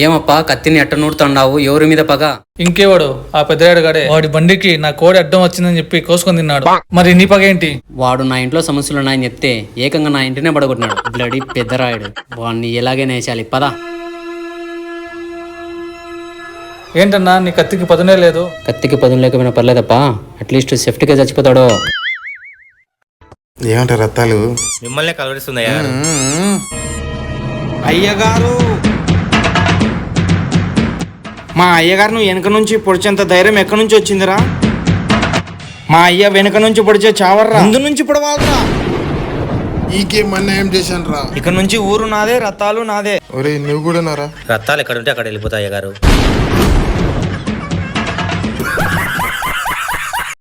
ఏమప్పా కత్తిని ఎట్ట నూడుతున్నావు? ఎవరి మీద పగ? ఇంకేవాడు ఆ పెద్దరాడు గాడే వాడి బండికి నా కోడి అడ్డం వచ్చిందని చెప్పి కోసుకొని తిన్నాడు. మరి నీ పగ ఏంటి? వాడు నా ఇంట్లో సమస్యలు ఉన్నాయని చెప్తే ఏకంగా నా ఇంటినే పడగొట్టినాడు. బ్లడీ పెద్దరాయుడు. వాడిని ఎలాగైనా వేసాలి. పదా. ఏంటన్నా నీ కత్తికి పదునే లేదు? కత్తికి పదును లేకపోయినా పర్లేదప్పా, అట్లీస్ట్ సేఫ్టీగా చచ్చిపోతాడు. ఏమంటారు రత్తాలు? మిమ్మల్ని కలవరిస్తుంది అయ్యగారు. అయ్యగారు, మా అయ్యగారు నువ్వు వెనక నుంచి పొడిచేంత ధైర్యం ఎక్కడి నుంచి వచ్చిందిరా? మా అయ్య వెనక నుంచి పొడిచే చావర్రా, ముందు నుంచి పొడవాలరా. ఈ గేమ్ అన్యాయం చేశాను రా. ఇక్కడ నుంచి ఊరు నాదే, రత్తాలు నాదే. ఒరే నువ్వు కూడా నారా? రత్తాలు ఎక్కడ ఉంటే అక్కడ వెళ్ళిపోతాయి అయ్యగారు.